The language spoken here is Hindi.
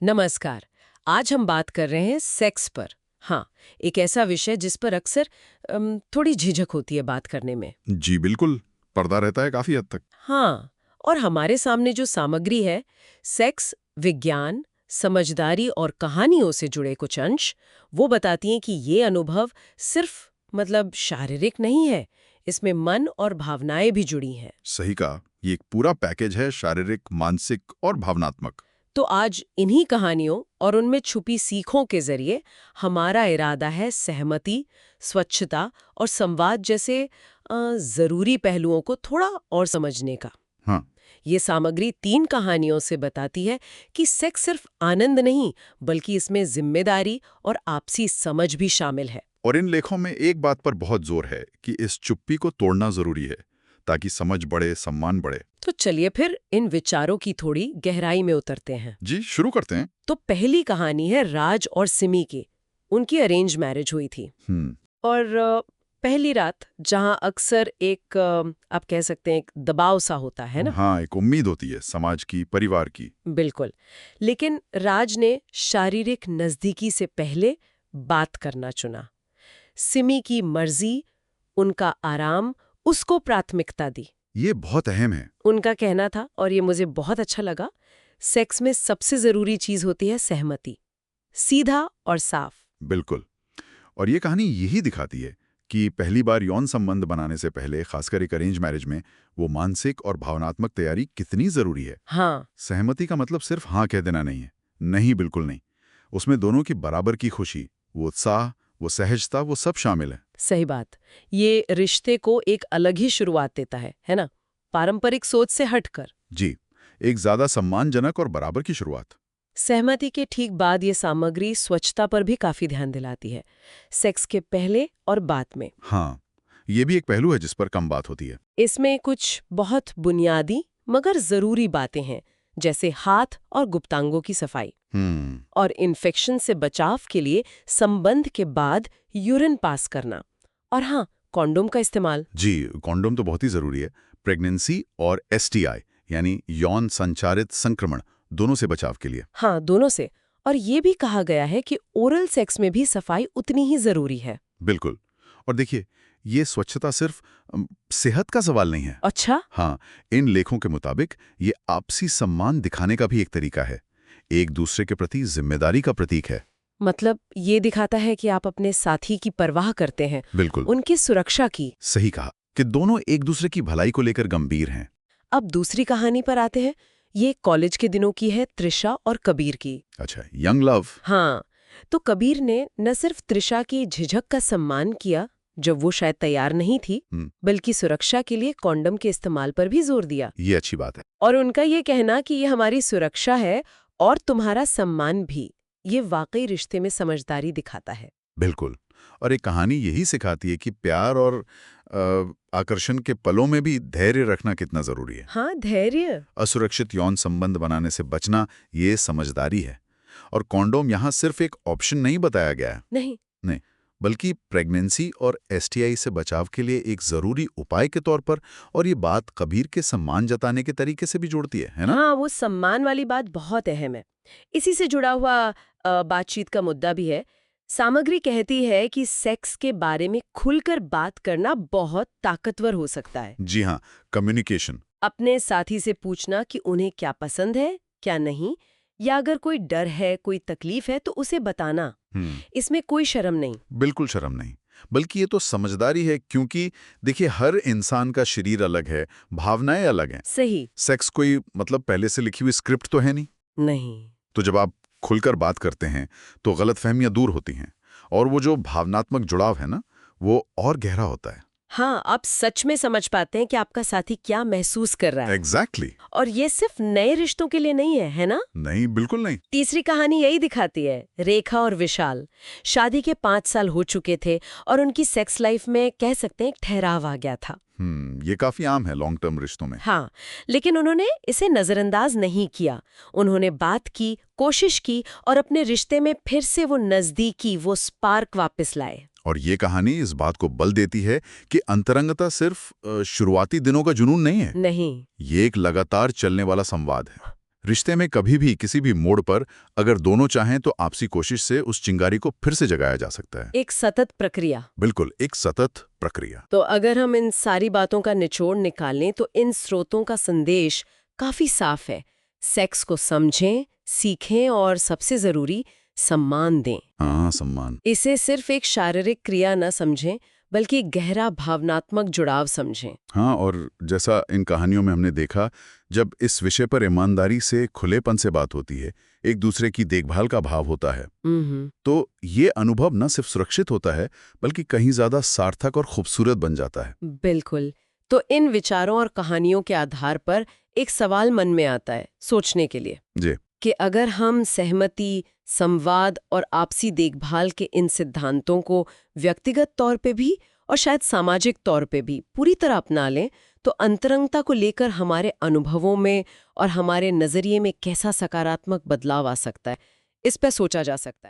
नमस्कार। आज हम बात कर रहे हैं सेक्स पर। हाँ, एक ऐसा विषय जिस पर अक्सर थोड़ी झिझक होती है बात करने में। जी बिल्कुल। पर्दा रहता है काफी हद तक। हाँ, और हमारे सामने जो सामग्री है, सेक्स, विज्ञान, समझदारी और कहानियों से जुड़े कुछ अंश, वो बताती हैं कि ये अनुभव सिर्फ शारीरिक नहीं है, इसमें मन और भावनाएं भी जुड़ी हैं। सही कहा, ये एक पूरा पैकेज है, शारीरिक, मानसिक और भावनात्मक। तो आज इन्हीं कहानियों और उनमें छुपी सीखों के जरिए हमारा इरादा है सहमति, स्वच्छता और संवाद जैसे जरूरी पहलुओं को थोड़ा और समझने का। हाँ। ये सामग्री 3 कहानियों से बताती है कि सेक्स सिर्फ आनंद नहीं, बल्कि इसमें जिम्मेदारी और आपसी समझ भी शामिल है। और इन लेखों में एक बात पर बहुत जोर है कि इस चुप्पी को तोड़ना जरूरी है, ताकि समझ बढ़े, सम्मान बढ़े। तो चलिए फिर इन विचारों की थोड़ी गहराई में उतरते हैं। जी, शुरू करते हैं। तो पहली कहानी है राज और सिमी की। उनकी अरेंज मैरिज हुई थी। और पहली रात, जहां अक्सर एक आप कह सकते हैं एक दबाव सा होता है ना। हाँ, एक उम्मीद होती है समाज की, परिवार की। बिल्कुल। लेकिन राज ने शारीरिक नजदीकी से पहले बात करना चुना। सिमी की मर्जी, उनका आराम, उसको प्राथमिकता दी। ये बहुत अहम है। उनका कहना था, और ये मुझे बहुत अच्छा लगा, सेक्स में सबसे जरूरी चीज होती है सहमति, सीधा और साफ। बिल्कुल। और ये कहानी यही दिखाती है कि पहली बार यौन संबंध बनाने से पहले, खासकर एक अरेंज मैरिज में, वो मानसिक और भावनात्मक तैयारी कितनी जरूरी है। हाँ, सहमति का मतलब सिर्फ हाँ कह देना नहीं है। नहीं, बिल्कुल नहीं। उसमें दोनों की बराबर की खुशी, वो उत्साह, वो सहजता, वो सब शामिल है। सही बात। ये रिश्ते को एक अलग ही शुरुआत देता है ना? पारंपरिक सोच से हटकर। जी, एक ज्यादा सम्मानजनक और बराबर की शुरुआत। सहमति के ठीक बाद ये सामग्री स्वच्छता पर भी काफी ध्यान दिलाती है, सेक्स के पहले और बाद में। हाँ, ये भी एक पहलू है जिस पर कम बात होती है। इसमें कुछ बहुत बुनियादी मगर जरूरी बातें हैं, जैसे हाथ और गुप्तांगों की सफाई और इन्फेक्शन से बचाव के लिए संबंध के बाद यूरिन पास करना, और हाँ, कॉन्डोम का इस्तेमाल। जी, कॉन्डोम तो बहुत ही जरूरी है। प्रेगनेंसी और एसटीआई यानी यौन संचारित संक्रमण, दोनों से बचाव के लिए। हाँ, दोनों से। और ये भी कहा गया है कि ओरल सेक्स में भी सफाई उतनी ही जरूरी है। बिल्कुल। और देखिए, ये स्वच्छता सिर्फ सेहत का सवाल नहीं है। अच्छा। हाँ, इन लेखों के मुताबिक ये आपसी सम्मान दिखाने का भी एक तरीका है, एक दूसरे के प्रति जिम्मेदारी का प्रतीक है। मतलब ये दिखाता है कि आप अपने साथी की परवाह करते हैं, बिल्कुल। उनकी सुरक्षा की। सही कहा कि दोनों एक दूसरे की भलाई को लेकर गंभीर हैं। अब दूसरी कहानी पर आते हैं। ये कॉलेज के दिनों की है, त्रिशा और कबीर की। अच्छा, यंग लव। हाँ, तो कबीर ने न सिर्फ त्रिशा की झिझक का सम्मान किया, जब वो शायद तैयार नहीं थी, बल्कि सुरक्षा के लिए कॉन्डम के इस्तेमाल पर भी जोर दिया। ये अच्छी बात है। और उनका ये कहना कि ये हमारी सुरक्षा है और तुम्हारा सम्मान भी, ये वाकई रिश्ते में समझदारी दिखाता है। बिल्कुल। और एक कहानी यही सिखाती है कि प्यार और आकर्षण के पलों में भी धैर्य रखना कितना जरूरी है। हाँ, धैर्य। असुरक्षित यौन संबंध बनाने से बचना, ये समझदारी है। और कॉन्डोम यहाँ सिर्फ एक ऑप्शन नहीं बताया गया है। नहीं, बल्कि प्रेगनेंसी और एसटीआई से बचाव के लिए एक जरूरी उपाय के तौर पर। और ये बात कबीर के सम्मान जताने के तरीके से भी जोड़ती है ना? हाँ, वो सम्मान वाली बात बहुत अहम है। इसी से जुड़ा हुआ बातचीत का मुद्दा भी है। सामग्री कहती है कि सेक्स के बारे में खुलकर बात करना बहुत ताकतवर हो सकता है। जी हाँ, कम्युनिकेशन। अपने साथी से पूछना कि उन्हें क्या पसंद है, क्या नहीं, या अगर कोई डर है, कोई तकलीफ है, तो उसे बताना। इसमें कोई शर्म नहीं। बिल्कुल शर्म नहीं, बल्कि ये तो समझदारी है, क्योंकि देखिए, हर इंसान का शरीर अलग है, भावनाएं अलग हैं। सही। सेक्स कोई पहले से लिखी हुई स्क्रिप्ट तो है नहीं। नहीं। तो जब आप खुलकर बात करते हैं तो गलतफहमियां दूर होती हैं, और वो जो भावनात्मक जुड़ाव है ना, वो और गहरा होता है। हाँ, आप सच में समझ पाते हैं कि आपका साथी क्या महसूस कर रहा है। एग्जैक्टली। और ये सिर्फ नए रिश्तों के लिए नहीं है ना? नहीं, बिल्कुल नहीं। तीसरी कहानी यही दिखाती है, रेखा और विशाल। शादी के 5 साल हो चुके थे और उनकी सेक्स लाइफ में कह सकते हैं एक ठहराव आ गया था। ये काफी आम है लॉन्ग टर्म रिश्तों में। हाँ, लेकिन उन्होंने इसे नजरअंदाज नहीं किया। उन्होंने बात की, कोशिश की और अपने रिश्ते में फिर से वो नजदीकी, वो स्पार्क वापस लाए। और ये कहानी इस बात को बल देती है कि अंतरंगता सिर्फ शुरुआती दिनों का जुनून नहीं है। नहीं। ये एक लगातार चलने वाला संवाद है। रिश्ते में कभी भी किसी भी मोड़ पर अगर दोनों चाहें तो आपसी कोशिश से उस चिंगारी को फिर से जगाया जा सकता है। एक सतत प्रक्रिया। बिल्कुल, एक सतत प्रक्रिया। तो अगर हम इन सारी बातों का निचोड़ निकालें तो इन स्रोतों का संदेश काफी साफ है। सेक्स को समझें, सीखें और सबसे जरूरी सम्मान दें। हाँ, सम्मान। इसे सिर्फ एक शारीरिक क्रिया न समझें बल्कि गहरा भावनात्मक जुड़ाव समझें। हाँ, और जैसा इन कहानियों में हमने देखा, जब इस विषय पर ईमानदारी से, खुलेपन से बात होती है, एक दूसरे की देखभाल का भाव होता है, तो ये अनुभव न सिर्फ सुरक्षित होता है बल्कि कहीं ज्यादा सार्थक और खूबसूरत बन जाता है। बिल्कुल। तो इन विचारों और कहानियों के आधार पर एक सवाल मन में आता है सोचने के लिए जी। कि अगर हम सहमति, संवाद और आपसी देखभाल के इन सिद्धांतों को व्यक्तिगत तौर पे भी और शायद सामाजिक तौर पे भी पूरी तरह अपना लें, तो अंतरंगता को लेकर हमारे अनुभवों में और हमारे नजरिए में कैसा सकारात्मक बदलाव आ सकता है, इस पे सोचा जा सकता है।